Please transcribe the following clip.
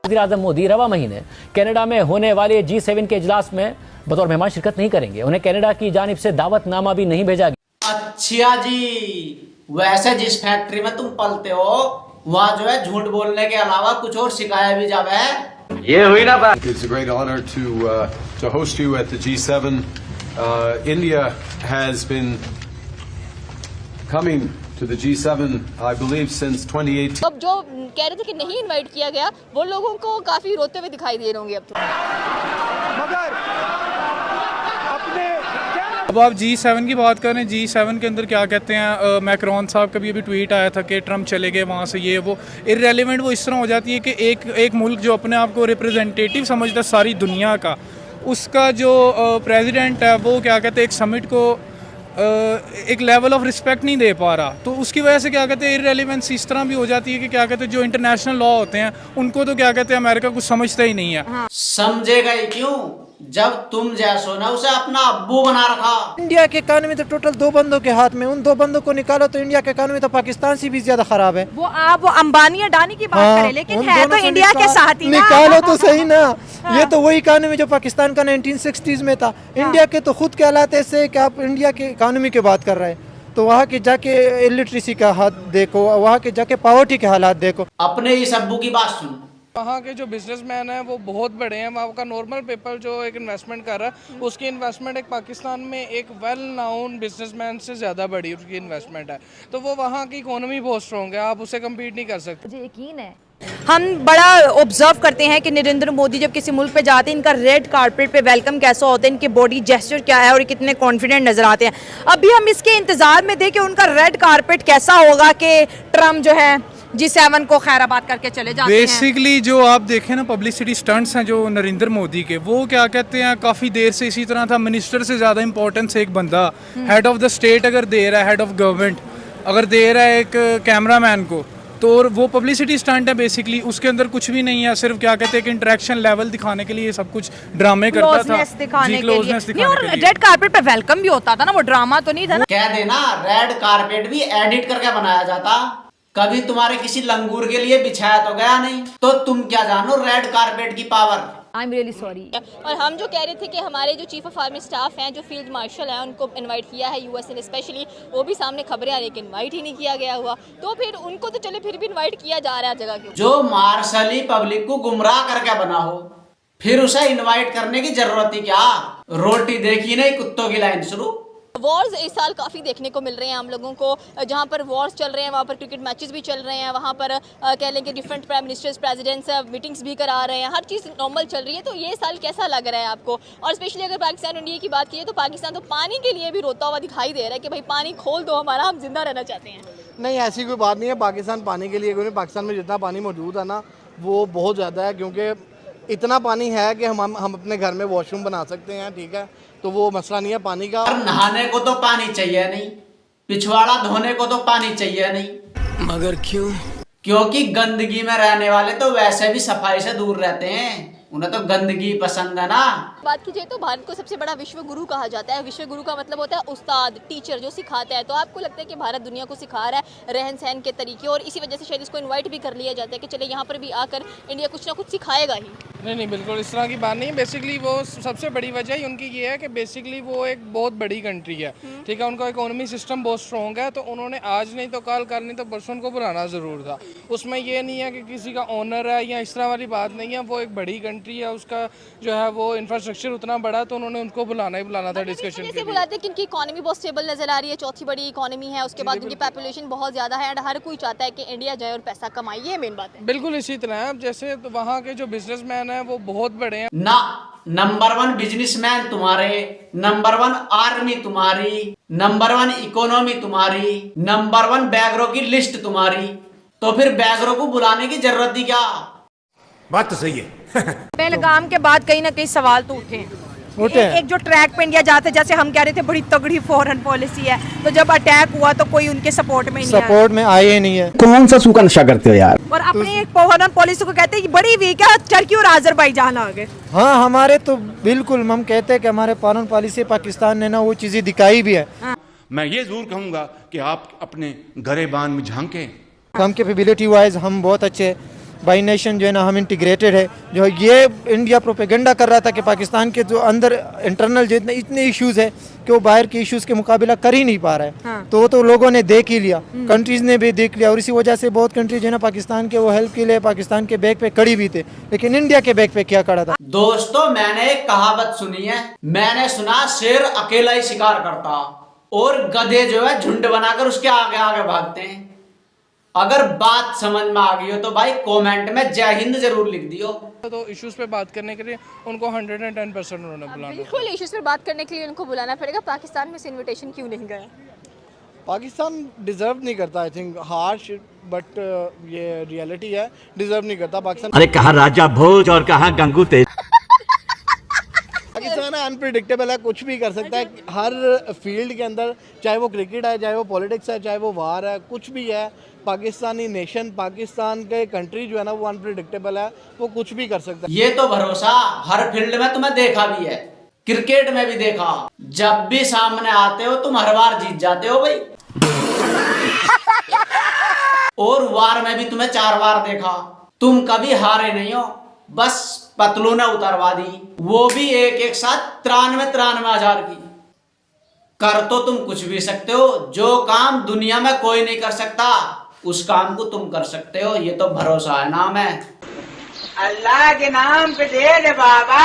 वज़ीर-ए-आज़म मोदी रवा महीने कनाडा में होने वाले G7 के इजलास में बतौर मेहमान शिरकत नहीं करेंगे। उन्हें कनाडा की जानिब से दावतनामा भी नहीं भेजा गया। अच्छा जी, वैसे जिस फैक्ट्री में तुम पलते हो वहाँ जो है झूठ बोलने के अलावा कुछ और सिखाया भी जावे है। ये हुई ना बात। It's a great honor to host you at the G7. India has been coming to the G7, I believe, since 2018. अब जो कह रहे थे कि नहीं इनवाइट किया गया, वो लोगों को काफी रोते हुए दिखाई दे रहे होंगे अब तो। अब आप G7 की बात करें, G7 के अंदर क्या कहते हैं, मैक्रोन साहब का भी अभी ट्वीट आया था कि ट्रम्प चले गए वहाँ से, ये वो इररेलेवेंट वो इस तरह हो जाती है कि एक मुल्क जो अपने आप को रिप्रेजेंटेटिव समझता है सारी दुनिया का, उसका जो प्रेसिडेंट है वो क्या कहते हैं एक समिट को एक लेवल ऑफ रिस्पेक्ट नहीं दे पा रहा, तो उसकी वजह से क्या कहते हैं इररेलेवेंस इस तरह भी हो जाती है कि क्या कहते हैं जो इंटरनेशनल लॉ होते हैं उनको तो क्या कहते हैं अमेरिका कुछ समझता ही नहीं है। हाँ। समझेगा ही क्यों जब तुम जैसो ना उसे अपना अब्बू बना रखा। इंडिया के इकानमी तो टोटल 2 बंदों के हाथ में, उन 2 बंदों को निकालो तो इंडिया के इकानमी तो पाकिस्तान से भी ज्यादा खराब है। वो अंबानी अडानी की बात करें, लेकिन है तो इंडिया के साथ ही ना। निकालो तो सही ना। ये तो वही इकानमी जो पाकिस्तान का 1960s में था। इंडिया के तो खुद के हालात ऐसे है कि आप इंडिया के इकानमी की बात कर रहे हैं, तो वहाँ के जाके इलिटरेसी का हाथ देखो, वहाँ के जाके पॉवर्टी के हालात देखो। अपने इस अब्बू की बात सुन। वहाँ के जो बिजनेसमैन हैं वो बहुत बड़े हैं, वहाँ का नॉर्मल पीपल जो एक इन्वेस्टमेंट कर रहा है उसकी इन्वेस्टमेंट एक पाकिस्तान में एक वेल नाउन बिजनेसमैन से ज़्यादा बड़ी उसकी इन्वेस्टमेंट है, तो वो वहाँ की इकोनॉमी बहुत स्ट्रॉन्ग है, आप उससे कम्पीट नहीं कर सकते। मुझे यकीन है। हम बड़ा ऑब्जर्व करते हैं कि नरेंद्र मोदी जब किसी मुल्क पे जाते हैं इनका रेड कारपेट पे वेलकम कैसा होता है, इनके बॉडी जेस्चर क्या है और कितने कॉन्फिडेंट नजर आते हैं। अभी हम इसके इंतजार में दें कि उनका रेड कारपेट कैसा होगा कि ट्रम्प जो है G7 को खैराबाद करके चले जाते हैं। बेसिकली जो आप देखें ना पब्लिसिटी स्टंट्स हैं जो नरेंद्र मोदी के, वो क्या कहते हैं काफ़ी देर से इसी तरह था। मिनिस्टर से ज़्यादा इंपॉर्टेंस एक बंदा हेड ऑफ द स्टेट अगर दे रहा है, हेड ऑफ गवर्नमेंट अगर दे रहा है एक कैमरामैन को, तो वो पब्लिसिटी स्टंट है बेसिकली, उसके अंदर कुछ भी नहीं है, सिर्फ क्या कहते हैं कि इंटरेक्शन लेवल दिखाने के लिए सब कुछ ड्रामे करता था, दिखाने के लिए। और रेड कारपेट पे वेलकम भी होता था ना, वो ड्रामा तो नहीं था ना। कह देना रेड कारपेट भी एडिट करके बनाया जाता, कभी तुम्हारे किसी लंगूर के लिए बिछाया तो गया नहीं, तो तुम क्या जानो रेड कारपेट की power. I am really sorry. और हम जो कह रहे थे कि हमारे जो चीफ ऑफ आर्मी स्टाफ हैं, जो फील्ड मार्शल हैं, उनको इनवाइट किया है यूएस ने स्पेशली, वो भी सामने खबरें आ रही कि इनवाइट ही नहीं किया गया हुआ, तो फिर उनको तो चले फिर भी इनवाइट किया जा रहा है जगह के। जो मार्शल ही पब्लिक को गुमराह करके बना हो, फिर उसे इनवाइट करने की जरूरत ही क्या। रोटी देखी नहीं कुत्तों की लाइन शुरू। वॉर्स इस साल काफ़ी देखने को मिल रहे हैं हम लोगों को, जहाँ पर वॉर्स चल रहे हैं वहाँ पर क्रिकेट मैचेस भी चल रहे हैं, वहाँ पर कह लें कि different prime ministers presidents meetings भी करा रहे हैं, हर चीज़ नॉर्मल चल रही है। तो ये साल कैसा लग रहा है आपको? और स्पेशली अगर पाकिस्तान इंडिया की बात की तो पाकिस्तान तो पानी के लिए भी रोता हुआ दिखाई दे रहा है कि भाई पानी खोल दो हमारा, हम जिंदा रहना चाहते हैं। नहीं, ऐसी कोई बात नहीं है। पाकिस्तान पानी के लिए कोई नहीं, पाकिस्तान में जितना पानी मौजूद है ना वो बहुत ज़्यादा है, क्योंकि इतना पानी है कि हम अपने घर में वॉशरूम बना सकते हैं, ठीक है, तो वो मसला नहीं है पानी का। नहाने को तो पानी चाहिए नहीं, पिछवाड़ा धोने को तो पानी चाहिए नहीं, मगर क्यों? क्योंकि गंदगी में रहने वाले तो वैसे भी सफाई से दूर रहते हैं, उन्हें तो गंदगी पसंद है ना। बात कीजिए तो भारत को सबसे बड़ा विश्व गुरु कहा जाता है। विश्व गुरु का मतलब होता है उस्ताद, टीचर जो सिखाता है। तो आपको लगता है कि भारत दुनिया को सिखा रहा है रहन सहन के तरीके, और इसी वजह से शायद इसको इनवाइट भी कर लिया जाता है कि चले यहाँ पर भी आकर इंडिया कुछ ना कुछ सिखाएगा ही? नहीं, बिल्कुल इस तरह की बात नहीं है। बेसिकली वो सबसे बड़ी वजह ही उनकी ये है कि बेसिकली वो एक बहुत बड़ी कंट्री है, ठीक है, उनका इकोनॉमी सिस्टम बहुत स्ट्रॉन्ग है, तो उन्होंने आज नहीं तो कल नहीं तो परसों को बुलाना ज़रूर था। उसमें ये नहीं है कि किसी का ऑनर है या इस तरह वाली बात नहीं है, वो एक बड़ी कंट्री है, उसका जो है वो इंफ्रास्ट्रक्चर उतना बड़ा, तो उन्होंने उनको बुलाना ही बुलाना था डिस्कशन के लिए। बुलाते हैं कि उनकी इकोनॉमी बहुत स्टेबल नजर आ रही है, चौथी बड़ी इकोनॉमी है, उसके बाद उनकी पॉपुलेशन बहुत ज़्यादा है, एंड हर कोई चाहता है कि इंडिया जाए और पैसा कमाए, ये मेन बात है। बिल्कुल इसी तरह है। जैसे तो वहाँ के जो बिजनेसमैन हैं वो बहुत बड़े हैं ना, नंबर 1 बिजनेसमैन तुम्हारे, नंबर 1 आर्मी तुम्हारी, नंबर 1 इकोनॉमी तुम्हारी, नंबर 1 बैगरों की लिस्ट तुम्हारी, तो फिर बैगरों को बुलाने की जरूरत ही क्या? बात तो सही है। पहलगाम के बाद कहीं ना कहीं सवाल तो उठे हैं। एक जो ट्रैक पे इंडिया जाते, जैसे हम कह रहे थे बड़ी तगड़ी फॉरेन पॉलिसी है, तो जब अटैक हुआ तो कोई उनके सपोर्ट में में आए नहीं है। कौन सा सूखा नशा करते हो यार? और अपनी एक फॉरेन पॉलिसी को कहते हैं बड़ी वीक है, टर्की और अजरबैजान आ गए। हाँ, हमारे तो बिल्कुल हम कहते हैं कि हमारे फॉरेन पॉलिसी पाकिस्तान ने ना वो चीजें दिखाई भी है। मैं ये जरूर कहूँगा कि आप अपने गरेबान में झांकें। हम कैपेबिलिटी वाइज हम बहुत अच्छे, बाई नेशन जो है ना हम इंटीग्रेटेड है, जो ये इंडिया प्रोपेगेंडा कर रहा था कि पाकिस्तान के जो अंदर इंटरनल जो इतने इश्यूज़ है कि वो बाहर के इश्यूज़ के मुकाबला कर ही नहीं पा रहा है। हाँ। तो वो तो लोगों ने देख ही लिया, कंट्रीज़ ने भी देख लिया, और इसी वजह से बहुत कंट्री जो है ना पाकिस्तान के वो हेल्प के लिए पाकिस्तान के बैक पे खड़ी भी थे, लेकिन इंडिया के बैक पे क्या खड़ा था। दोस्तों मैंने एक कहावत सुनी है, मैंने सुना शेर अकेला ही शिकार करता और गधे जो है झुंड बनाकर उसके आगे आगे भागते हैं। अगर बात समझ में आ गई हो तो भाई कमेंट में जय हिंद जरूर लिख दियो। तो इश्यूज पे बात करने के लिए उनको 110% उन्होंने बुलाना। बिल्कुल इश्यूज पर बात करने के लिए उनको बुलाना पड़ेगा। पाकिस्तान में से इनविटेशन क्यों नहीं गया? पाकिस्तान डिजर्व नहीं करता, आई थिंक हार्श बट ये रियलिटी है, डिजर्व नहीं करता पाकिस्तान। अरे कहाँ राजा भोज और कहाँ गंगू तेज। पाकिस्तान अनप्रिडिक्टेबल है, कुछ भी कर सकता है हर फील्ड के अंदर, चाहे वो क्रिकेट है, चाहे वो पॉलिटिक्स है, चाहे वो वार है, कुछ भी है। पाकिस्तानी नेशन, पाकिस्तान के कंट्री जो है ना वो अनप्रिडिक्टेबल है, वो कुछ भी कर सकता है। ये तो भरोसा हर फील्ड में तुम्हें देखा भी है, क्रिकेट में भी देखा, जब भी सामने आते हो तुम हर बार जीत जाते हो भाई। और वार में भी तुम्हें 4 बार देखा, तुम कभी हारे नहीं हो, बस पतलून उतरवा दी, वो भी एक साथ 93,000 की। कर तो तुम कुछ भी सकते हो, जो काम दुनिया में कोई नहीं कर सकता उस काम को तुम कर सकते हो, ये तो भरोसा है, नाम है। अल्लाह के नाम पे दे दे बाबा।